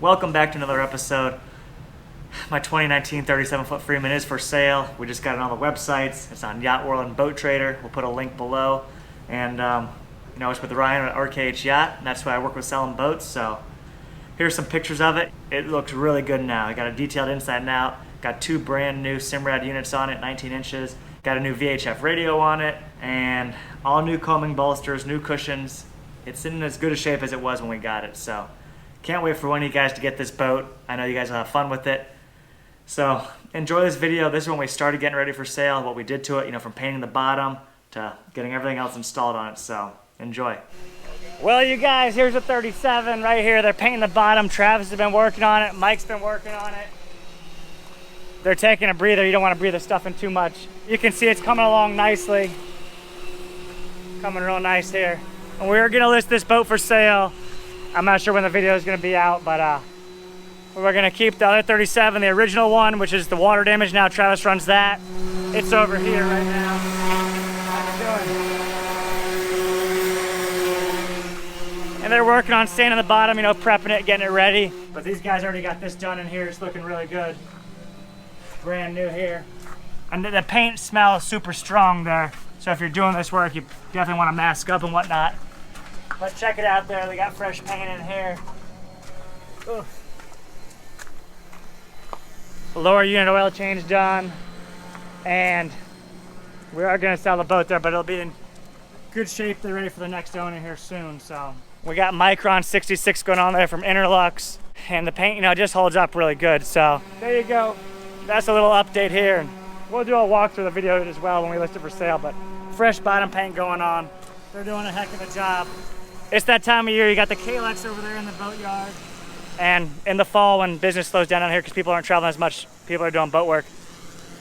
Welcome back to another episode. My 2019 37-foot Freeman is for sale. We just got it on the websites. It's on Yacht World and Boat Trader. We'll put a link below. And it's with Ryan at RKH Yacht, and that's why I work with selling boats. So here's some pictures of it. It looks really good now. I got a detailed inside and out. Got two brand new Simrad units on it, 19 inches. Got a new VHF radio on it, and all new coaming bolsters, new cushions. It's in as good a shape as it was when we got it. So can't wait for one of you guys to get this boat. I know you guys will have fun with it. So enjoy this video. This is when we started getting ready for sale, what we did to it, from painting the bottom to getting everything else installed on it. So enjoy. Well, you guys, here's a 37 right here. They're painting the bottom. Travis has been working on it. Mike's been working on it. They're taking a breather. You don't want to breathe the stuff in too much. You can see it's coming along nicely. Coming real nice here. And we're going to list this boat for sale. I'm not sure when the video is going to be out, but we're going to keep the other 37, the original one, which is the water damage. Now Travis runs that. It's over here right now. How you doing? And they're working on sanding the bottom, prepping it, getting it ready. But these guys already got this done in here. It's looking really good. Brand new here. And the paint smells super strong there. So if you're doing this work, you definitely want to mask up and whatnot. But check it out there. They got fresh paint in here. Oof. The lower unit oil change done. And we are going to sell the boat there, but it'll be in good shape. They're ready for the next owner here soon. So we got Micron 66 going on there from Interlux. And the paint, just holds up really good. So there you go. That's a little update here. And we'll do a walk through the video as well when we list it for sale. But fresh bottom paint going on. They're doing a heck of a job. It's that time of year. You got the Kalex over there in the boatyard. And in the fall when business slows down here because people aren't traveling as much, people are doing boat work.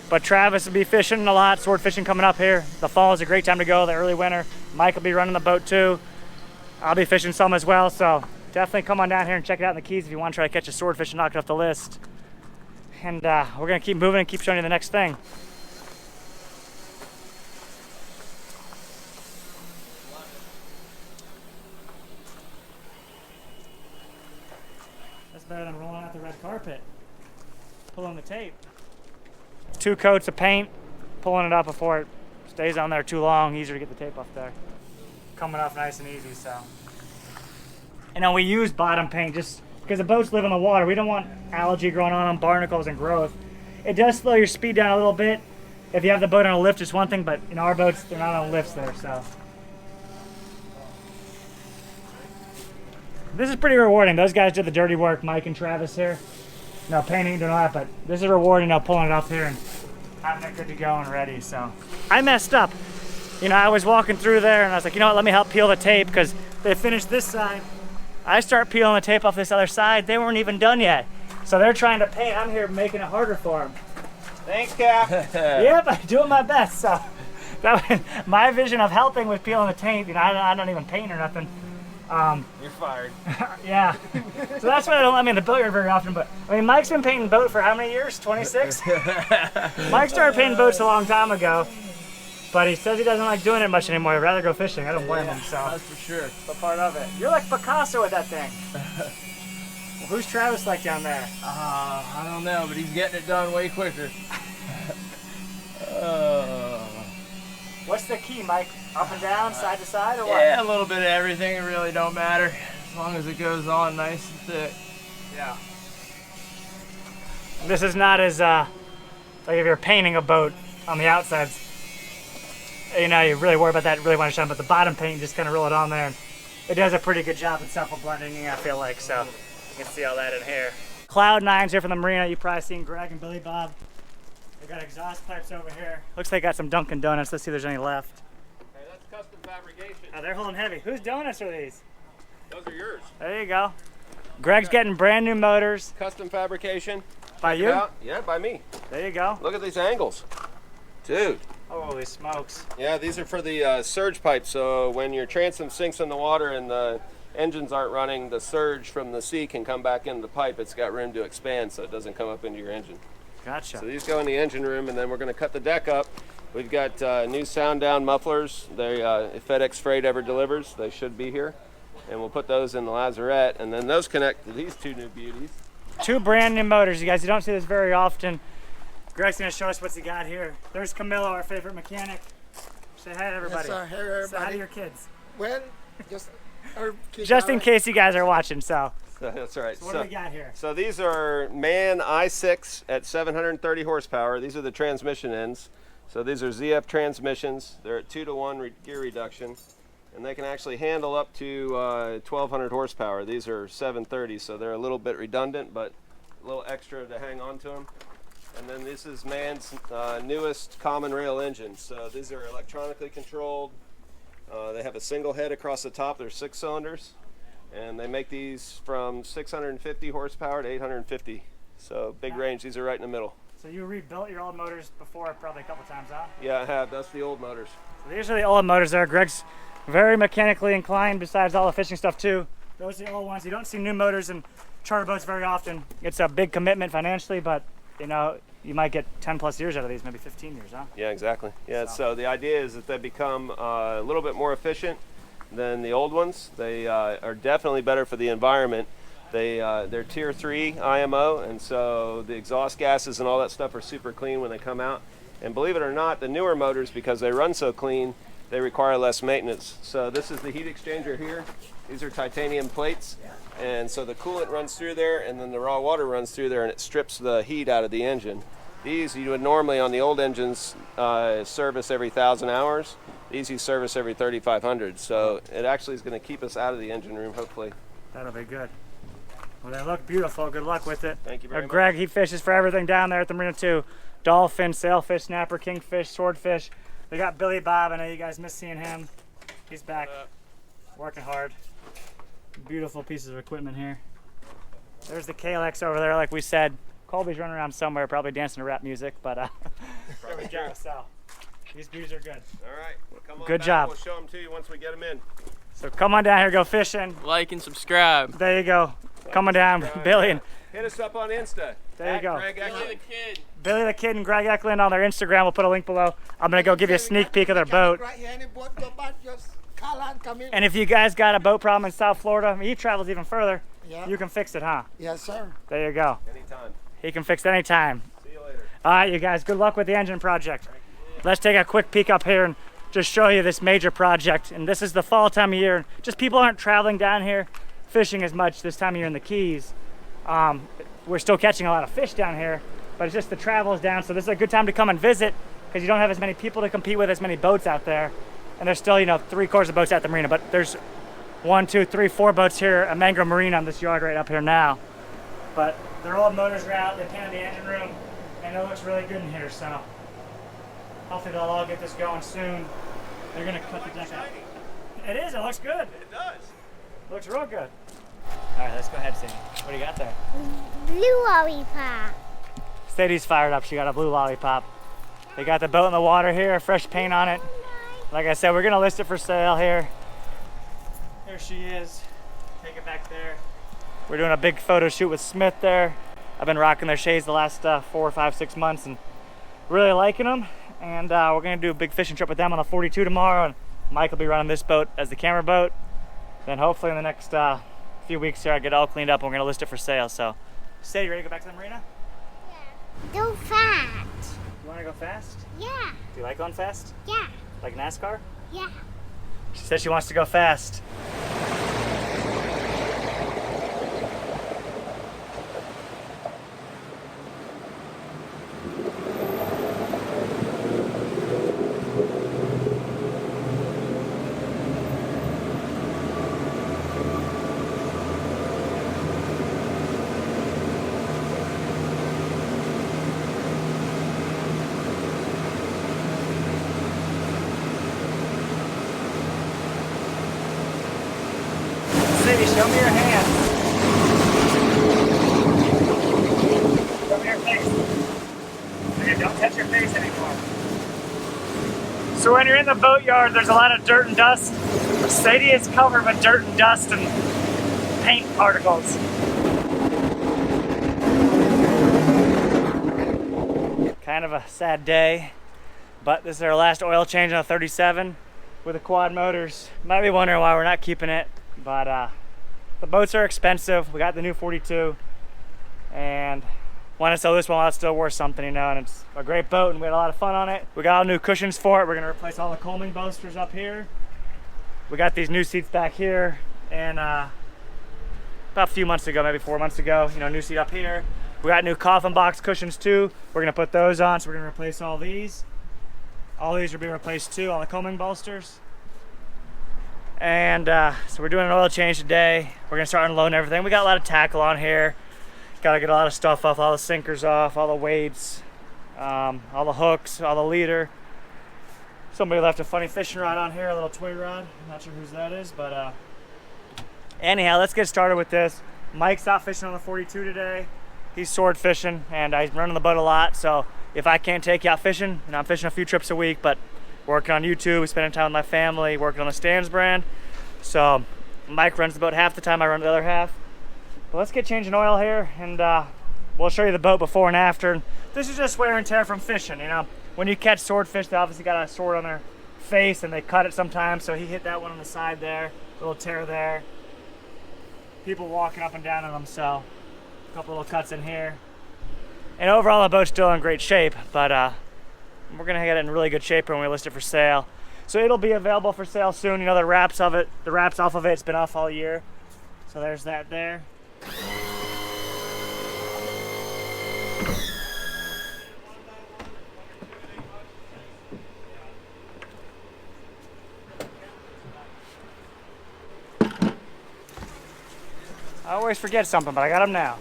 But Travis will be fishing a lot, sword fishing coming up here. The fall is a great time to go, the early winter. Mike will be running the boat too. I'll be fishing some as well, so definitely come on down here and check it out in the Keys if you want to try to catch a swordfish and knock it off the list. And we're gonna keep moving and keep showing you the next thing. That's better than rolling out the red carpet. Pulling the tape. 2 coats of paint, pulling it up before it stays on there too long, easier to get the tape off there. Coming off nice and easy, so. We use bottom paint just because the boats live in the water. We don't want algae growing on them, barnacles and growth. It does slow your speed down a little bit. If you have the boat on a lift, it's one thing, but our boats, they're not on lifts there, so. This is pretty rewarding. Those guys did the dirty work, Mike and Travis here. Painting and doing all that, but this is rewarding, pulling it off here and having it good to go and ready, so. I messed up. I was walking through there and I was like, let me help peel the tape because they finished this side. I start peeling the tape off this other side. They weren't even done yet. So they're trying to paint. I'm here making it harder for them. Thanks, Cap. Yep, I'm doing my best. So my vision of helping with peeling the tape, I don't even paint or nothing. You're fired. Yeah. So that's why I don't let me in the boatyard very often. But Mike's been painting boat for how many years? 26? Mike started painting boats a long time ago. But he says he doesn't like doing it much anymore. He'd rather go fishing. I don't blame him. So that's for sure. It's a part of it. You're like Picasso with that thing. Well, who's Travis like down there? I don't know, but he's getting it done way quicker. What's the key, Mike? Up and down, side to side, or what? Yeah, a little bit of everything. It really don't matter as long as it goes on nice and thick. Yeah. This is not as like if you're painting a boat on the outsides. You really worry about that, really want to shine, but the bottom paint, just kind of roll it on there. And it does a pretty good job in self-blending, I feel like, so you can see all that in here. Cloud 9's here from the Marina. You've probably seen Greg and Billy Bob. They got exhaust pipes over here. Looks like they got some Dunkin' Donuts. Let's see if there's any left. Hey, that's custom fabrication. Oh, they're holding heavy. Whose donuts are these? Those are yours. There you go. Greg's getting brand new motors. Custom fabrication. By you? Yeah, by me. There you go. Look at these angles. Dude. Holy smokes. Yeah, these are for the surge pipes, so when your transom sinks in the water and the engines aren't running, the surge from the sea can come back into the pipe. It's got room to expand so it doesn't come up into your engine. Gotcha. So these go in the engine room, and then we're going to cut the deck up. We've got new sound down mufflers. They, if FedEx Freight ever delivers, they should be here. and we'll put those in the lazarette, and then those connect to these two new beauties. Two brand new motors, you guys. You don't see this very often. Greg's gonna show us what's he got here. There's Camilo, our favorite mechanic. Say hi to everybody. Yes, sir. Hey, everybody. Say hi to your kids. Well, just our kids Just are- in case you guys are watching, so. That's right. So what do we got here? So these are MAN i6 at 730 horsepower. These are the transmission ends. So these are ZF transmissions. They're at 2-to-1 gear reduction, and they can actually handle up to 1200 horsepower. These are 730, so they're a little bit redundant, but a little extra to hang on to them. And then this is MAN's newest common rail engine. So these are electronically controlled. They have a single head across the top. They're 6 cylinders. And they make these from 650 horsepower to 850. So big range. These are right in the middle. So you rebuilt your old motors before probably a couple times, huh? Yeah, I have. That's the old motors. So these are the old motors there. Greg's very mechanically inclined besides all the fishing stuff too. Those are the old ones. You don't see new motors in charter boats very often. It's a big commitment financially, but you know, you might get 10 plus years out of these, maybe 15 years, huh? Yeah, exactly. Yeah, so the idea is that they become a little bit more efficient than the old ones. They are definitely better for the environment. They're tier 3 IMO, and so the exhaust gases and all that stuff are super clean when they come out. And believe it or not, the newer motors, because they run so clean, they require less maintenance. So this is the heat exchanger here. These are titanium plates, and so the coolant runs through there, and then the raw water runs through there, and it strips the heat out of the engine. These you would normally on the old engines service every 1,000 hours. These you service every 3,500. So it actually is going to keep us out of the engine room, hopefully. That'll be good. Well, they look beautiful. Good luck with it. Thank you very much. Greg, he fishes for everything down there at the marina too. Dolphin, sailfish, snapper, kingfish, swordfish. They got Billy Bob. I know you guys miss seeing him. He's back working hard. Beautiful pieces of equipment here. There's the KLX over there, like we said. Colby's running around somewhere, probably dancing to rap music, but there we go. So these beauties are good. All right. Well, come on Good back. job. We'll show them to you once we get them in. So come on down here, go fishing. Like and subscribe. There you go. Coming down, Billy and Hit us up on Insta. There you go. Greg Billy Eklund. the Kid. Billy the Kid and Greg Eklund on their Instagram. We'll put a link below. I'm gonna go give you a sneak peek of their boat. Right here, any boat go back, just call and come in. And if you guys got a boat problem in South Florida, I mean, he travels even further. Yeah. You can fix it, huh? Yes, sir. There you go. Anytime. He can fix it anytime. See you later. All right, you guys. Good luck with the engine project. Let's take a quick peek up here and just show you this major project. And this is the fall time of year. Just people aren't traveling down here fishing as much this time of year in the Keys. We're still catching a lot of fish down here, but it's just the travel is down. So this is a good time to come and visit because you don't have as many people to compete with, as many boats out there. And there's still, you know, 3/4 of boats at the marina, but there's 1, 2, 3, 4 boats here at Mangrove Marina on this yard right up here now. But their old motors are out, they painted the engine room, and it looks really good in here, so hopefully they'll all get this going soon. They're gonna cut the deck out. It is, it looks good. It does. Looks real good. All right, let's go ahead, Sadie. What do you got there? Blue lollipop. Sadie's fired up, she got a blue lollipop. They got the boat in the water here, fresh paint on it. Like I said, we're gonna list it for sale here. There she is. Take it back there. We're doing a big photo shoot with Smith there. I've been rocking their shades the last 4, 5, 6 months and really liking them. And we're gonna do a big fishing trip with them on the 42 tomorrow. And Mike will be running this boat as the camera boat. Then hopefully in the next few weeks here, I get it all cleaned up and we're gonna list it for sale. So, Sadie, you ready to go back to the marina? Go fast. You wanna go fast? Yeah. Do you like going fast? Yeah. Like NASCAR? Yeah. She says she wants to go fast. Sadie, show me your hand. Show me your face. Okay, don't touch your face anymore. So when you're in the boatyard, there's a lot of dirt and dust. Sadie is covered with dirt and dust and paint particles. Kind of a sad day, but this is our last oil change on a 37 with the quad motors. Might be wondering why we're not keeping it. But the boats are expensive. We got the new 42 and want to sell this one while it's still worth something, you know, and it's a great boat and we had a lot of fun on it. We got all new cushions for it. We're gonna replace all the combing bolsters up here. We got these new seats back here, and about a few months ago, maybe 4 months ago, you know, new seat up here. We got new coffin box cushions too. We're gonna put those on, so we're gonna replace all these. All these will be replaced too, all the combing bolsters. And so we're doing an oil change today. We're gonna start unloading everything. We got a lot of tackle on here. Gotta get a lot of stuff off, all the sinkers off, all the weights, all the hooks, all the leader. Somebody left a funny fishing rod on here, a little toy rod. I'm not sure whose that is, but anyhow, let's get started with this. Mike's out fishing on the 42 today. He's sword fishing, and I'm running the boat a lot, so if I can't take you out fishing, and I'm fishing a few trips a week, but working on YouTube, spending time with my family, working on the STANZ brand. So Mike runs the boat half the time, I run the other half. But let's get changing oil here, and we'll show you the boat before and after. This is just wear and tear from fishing, you know. When you catch swordfish, they obviously got a sword on their face and they cut it sometimes, so he hit that one on the side there, little tear there. People walking up and down on them, so a couple little cuts in here. And overall the boat's still in great shape, but we're gonna get it in really good shape when we list it for sale. So it'll be available for sale soon. You know, the wraps off of it's been off all year. So there's that there. I always forget something, but I got them now.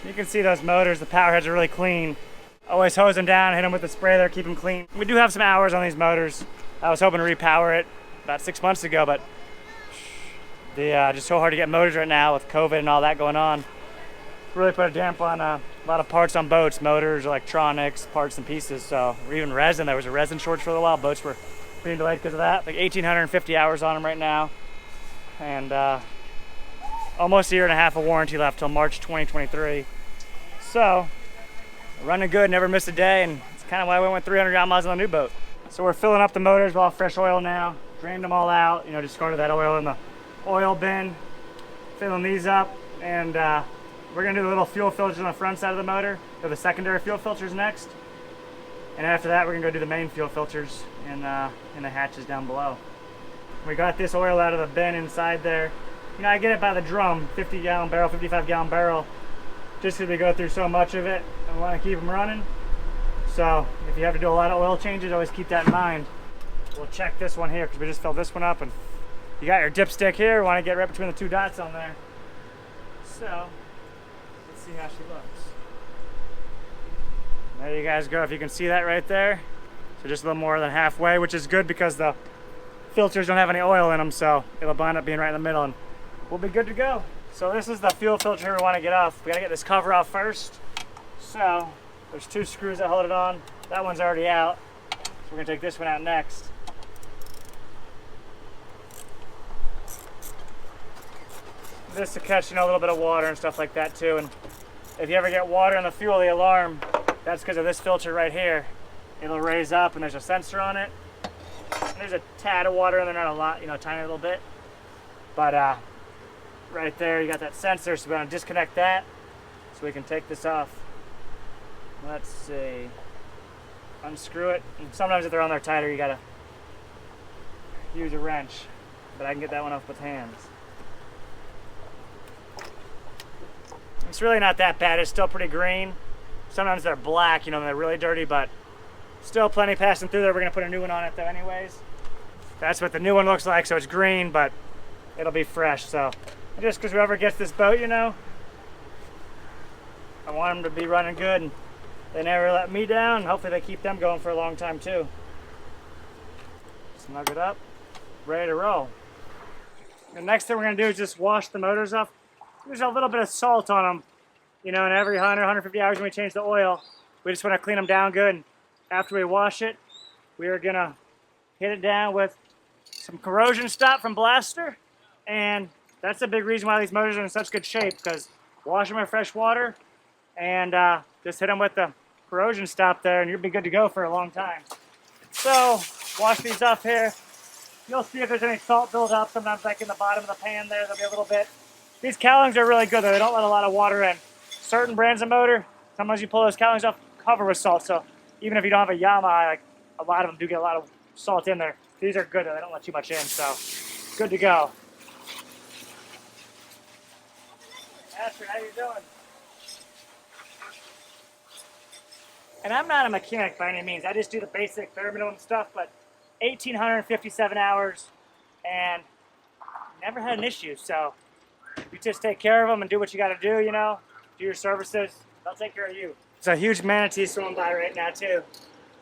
You can see those motors, the power heads are really clean. Always hose them down, hit them with the spray there, keep them clean. We do have some hours on these motors. I was hoping to repower it about 6 months ago, but just so hard to get motors right now with COVID and all that going on. Really put a damp on a lot of parts on boats, motors, electronics, parts and pieces. So even resin, there was a resin shortage for a while. Boats were being delayed because of that. Like 1,850 hours on them right now. And almost a year and a half of warranty left till March 2023. So running good, never missed a day, and it's kind of why we went 300 miles on the new boat. So we're filling up the motors with all fresh oil now. Drained them all out, you know, discarded that oil in the oil bin. Filling these up, and we're gonna do the little fuel filters on the front side of the motor. Do the secondary fuel filters next. And after that, we're gonna go do the main fuel filters in the hatches down below. We got this oil out of the bin inside there. You know, I get it by the drum, 50-gallon barrel, 55-gallon barrel, just because we go through so much of it and want to keep them running. So if you have to do a lot of oil changes, always keep that in mind. We'll check this one here because we just filled this one up, and you got your dipstick here. We want to get right between the two dots on there. So let's see how she looks. There you guys go. If you can see that right there. So just a little more than halfway, which is good because the filters don't have any oil in them, so it'll wind up being right in the middle, and we'll be good to go. So this is the fuel filter we want to get off. We got to get this cover off first. So there's two screws that hold it on. That one's already out, so we're gonna take this one out next. This to catch, you know, a little bit of water and stuff like that too. And if you ever get water in the fuel, the alarm, that's because of this filter right here. It'll raise up, and there's a sensor on it. And there's a tad of water in there, not a lot, you know, a tiny little bit. But right there, you got that sensor, so we're gonna disconnect that so we can take this off. Let's see. Unscrew it. And sometimes if they're on there tighter, you gotta use a wrench. But I can get that one off with hands. It's really not that bad. It's still pretty green. Sometimes they're black, you know, and they're really dirty, but still plenty passing through there. We're gonna put a new one on it though anyways. That's what the new one looks like, so it's green, but it'll be fresh. So just because whoever gets this boat, you know, I want them to be running good, and they never let me down. Hopefully they keep them going for a long time too. Snug it up, ready to roll. The next thing we're gonna do is just wash the motors off. There's a little bit of salt on them, you know, and every 100, 150 hours when we change the oil, we just want to clean them down good. And after we wash it, we are gonna hit it down with some corrosion stop from Blaster, and that's a big reason why these motors are in such good shape, because wash them in fresh water and just hit them with the corrosion stop there and you'll be good to go for a long time. So wash these up here. You'll see if there's any salt buildup. Sometimes like in the bottom of the pan there'll be a little bit. These cowlings are really good though. They don't let a lot of water in. Certain brands of motor, sometimes you pull those cowlings off, cover with salt. So even if you don't have a Yamaha, like a lot of them do get a lot of salt in there. These are good though. They don't let too much in. So good to go. Astrid, how you doing? And I'm not a mechanic by any means. I just do the basic bare minimum stuff, but 1,857 hours and never had an issue. So you just take care of them and do what you got to do, you know, do your services. They'll take care of you. There's a huge manatee swimming by right now too.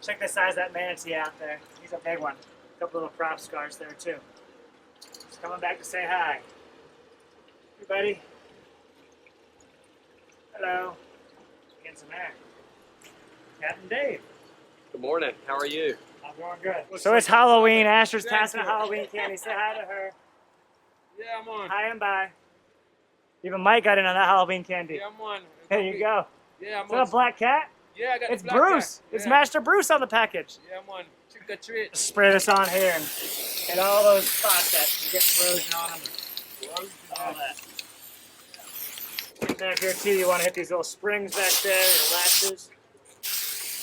Check the size of that manatee out there. He's a big one. A couple little prop scars there too. He's coming back to say hi. Hey buddy. Hello. Getting some air. Captain Dave. Good morning. How are you? I'm doing good. So it's Halloween. Asher's passing a Halloween candy. Say hi to her. Yeah, I'm on. Hi and bye. Even Mike got in on that Halloween candy. Yeah, I'm on. There you go. Yeah, I'm Is that a black cat? Yeah, I got It's the black Bruce. cat. It's Yeah. Master Bruce on the package. Yeah, I'm on. Trick or treat. Spray this on here and all those spots that you get corrosion on them. All that. And back here too, you want to hit these little springs back there, your latches.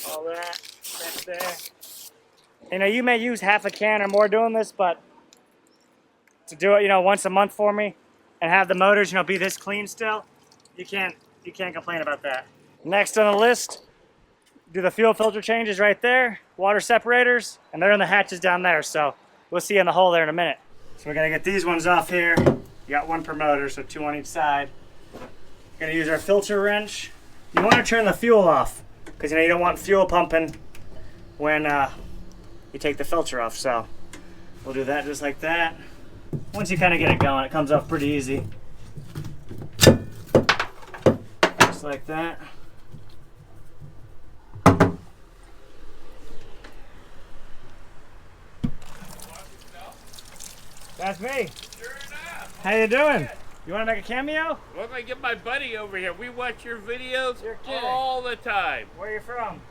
All that back there. You know, you may use half a can or more doing this, but to do it, you know, once a month for me and have the motors, you know, be this clean still, you can't complain about that. Next on the list, do the fuel filter changes right there, water separators, and they're in the hatches down there, so we'll see you in the hole there in a minute. So we're gonna get these ones off here. You got one per motor, so 2 on each side. We're gonna use our filter wrench. You wanna turn the fuel off, because you know you don't want fuel pumping when you take the filter off, so we'll do that just like that. Once you kind of get it going, it comes off pretty easy. Just like that. That's me. Sure enough. How you doing? You want to make a cameo? Let me get my buddy over here. We watch your videos You're kidding. all the time. Where are you from?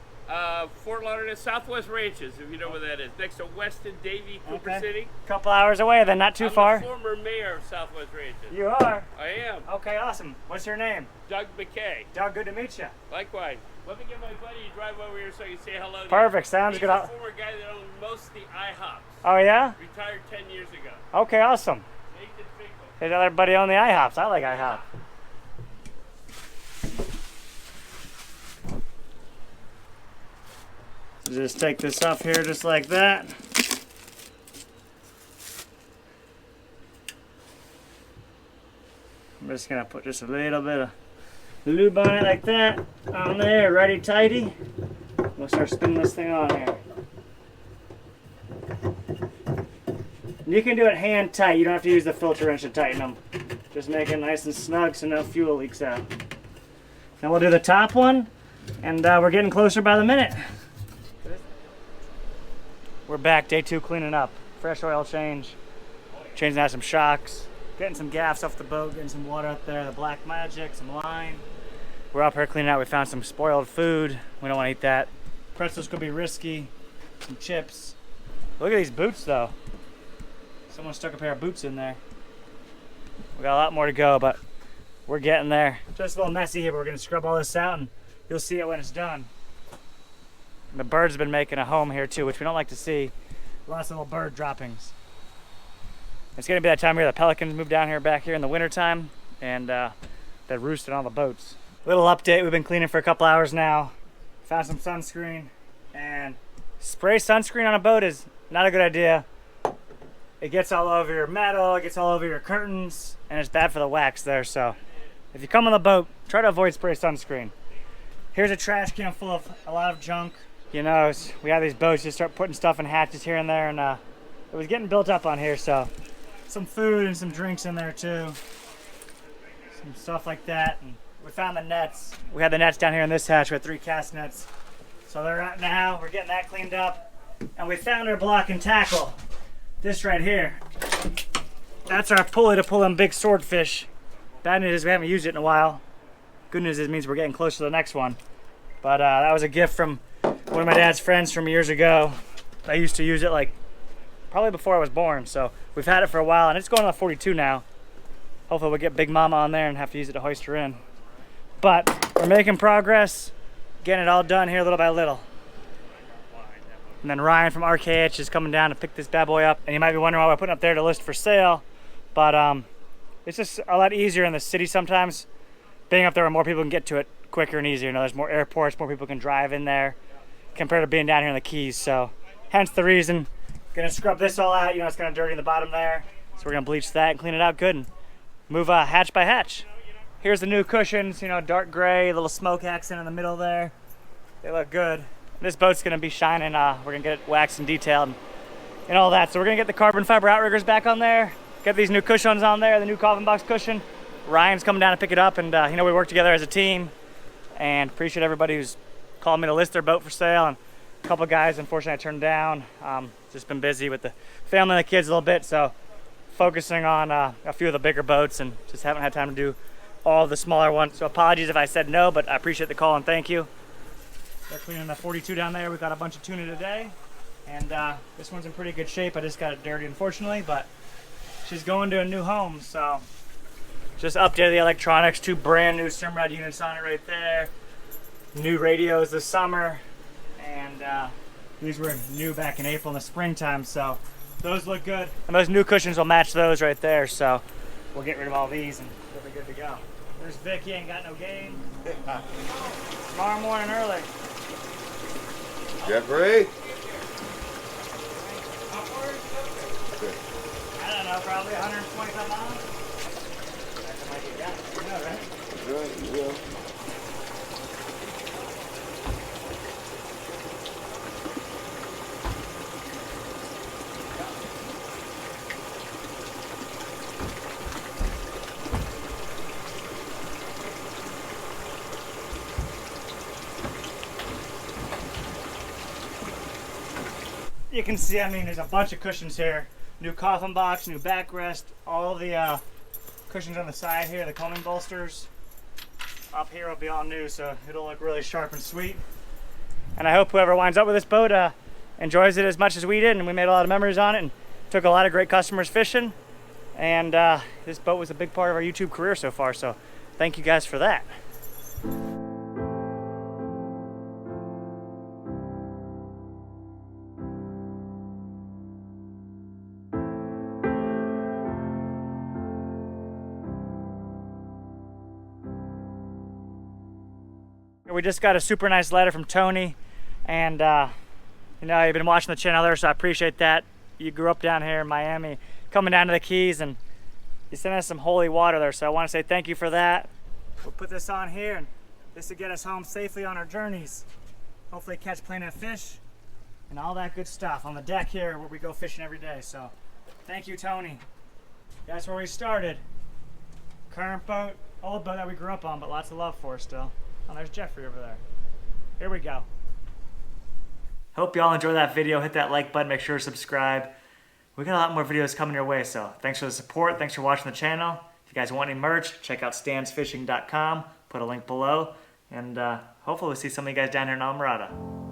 Fort Lauderdale, Southwest Ranches, if you know where that is. Next to Weston, Davie, Cooper City. Couple hours away, then not too I'm far. the former mayor of Southwest Ranches. You are? I am. Okay, awesome. What's your name? Doug McKay. Doug, good to meet you. Likewise. Let me get my buddy to drive over here so I can say hello to you. Perfect, sounds He's good. a former guy that owned most of the IHOPs. Oh yeah? Retired 10 years ago. Okay, awesome. Nathan Finkel. His other buddy on the IHOPs. I like IHOP. So just take this off here just like that. I'm just gonna put just a little bit of lube on it like that. On there, righty tighty. We'll start spinning this thing on here. And you can do it hand tight. You don't have to use the filter wrench to tighten them. Just make it nice and snug so no fuel leaks out. Now we'll do the top one, and we're getting closer by the minute. We're back, day 2 cleaning up. Fresh oil change. Changing out some shocks. Getting some gaffs off the boat, getting some water up there, the black magic, some line. We're up here cleaning out. We found some spoiled food. We don't want to eat that. Pretzels could be risky. Some chips. Look at these boots though. Someone stuck a pair of boots in there. We got a lot more to go, but we're getting there. Just a little messy here, but we're gonna scrub all this out and you'll see it when it's done. And the birds have been making a home here too, which we don't like to see. Lots of little bird droppings. It's gonna be that time of year the pelicans move down here back here in the wintertime, and they're roosting on the boats. Little update, we've been cleaning for a couple hours now. Found some sunscreen, and spray sunscreen on a boat is not a good idea. It gets all over your metal, it gets all over your curtains, and it's bad for the wax there, so if you come on the boat, try to avoid spray sunscreen. Here's a trash can full of a lot of junk. You know, we have these boats, you start putting stuff in hatches here and there, and it was getting built up on here, so some food and some drinks in there too. Some stuff like that. And we found the nets. We had the nets down here in this hatch. We had 3 cast nets. So they're out now. We're getting that cleaned up. and we found our block and tackle. This right here. That's our pulley to pull them big swordfish. Bad news is we haven't used it in a while. Good news is it means we're getting close to the next one. But that was a gift from one of my dad's friends from years ago. I used to use it like probably before I was born, so we've had it for a while, and it's going on 42 now. Hopefully we'll get Big Mama on there and have to use it to hoist her in. But we're making progress, getting it all done here little by little. And then Ryan from RKH is coming down to pick this bad boy up. And you might be wondering why we're putting it up there to list for sale. But it's just a lot easier in the city sometimes. Being up there where more people can get to it quicker and easier. You know, there's more airports, more people can drive in there compared to being down here in the Keys. So hence the reason. Gonna scrub this all out. You know, it's kind of dirty in the bottom there. So we're gonna bleach that and clean it out good and move hatch by hatch. Here's the new cushions, you know, dark gray, little smoke accent in the middle there. They look good. This boat's gonna be shining. We're gonna get it waxed and detailed and all that. So we're gonna get the carbon fiber outriggers back on there, get these new cushions on there, the new coffin box cushion. Ryan's coming down to pick it up, and you know, we work together as a team, and appreciate everybody who's called me to list their boat for sale. And a couple of guys, unfortunately, I turned down. Just been busy with the family and the kids a little bit, so focusing on a few of the bigger boats, and just haven't had time to do all the smaller ones. So apologies if I said no, but I appreciate the call and thank you. They're cleaning the 42 down there. We got a bunch of tuna today, and this one's in pretty good shape. I just got it dirty, unfortunately, but she's going to a new home, so just updated the electronics. 2 brand new Simrad units on it right there. New radios this summer, and these were new back in April in the springtime, so those look good. And those new cushions will match those right there, so we'll get rid of all these and we'll be good to go. There's Vic, he ain't got no game. Tomorrow morning early. Jeffrey? I don't know, probably 125 miles. That's like it, yeah. You know, right? That's right, you will. You can see, I mean, there's a bunch of cushions here. New coffin box, new backrest, all the cushions on the side here, the combing bolsters. Up here will be all new, so it'll look really sharp and sweet. And I hope whoever winds up with this boat enjoys it as much as we did, and we made a lot of memories on it and took a lot of great customers fishing. And this boat was a big part of our YouTube career so far, so thank you guys for that. We just got a super nice letter from Tony, and you know, you've been watching the channel there, so I appreciate that. You grew up down here in Miami, coming down to the Keys, and you sent us some holy water there, so I want to say thank you for that. We'll put this on here, and this will get us home safely on our journeys. Hopefully catch plenty of fish and all that good stuff on the deck here where we go fishing every day. So thank you, Tony. That's where we started. Current boat, old boat that we grew up on, but lots of love for still. Oh, there's Jeffrey over there. Here we go. Hope y'all enjoyed that video. Hit that like button, make sure to subscribe. We got a lot more videos coming your way, so thanks for the support. Thanks for watching the channel. If you guys want any merch, check out StanzFishing.com. Put a link below. And hopefully we'll see some of you guys down here in Almirada.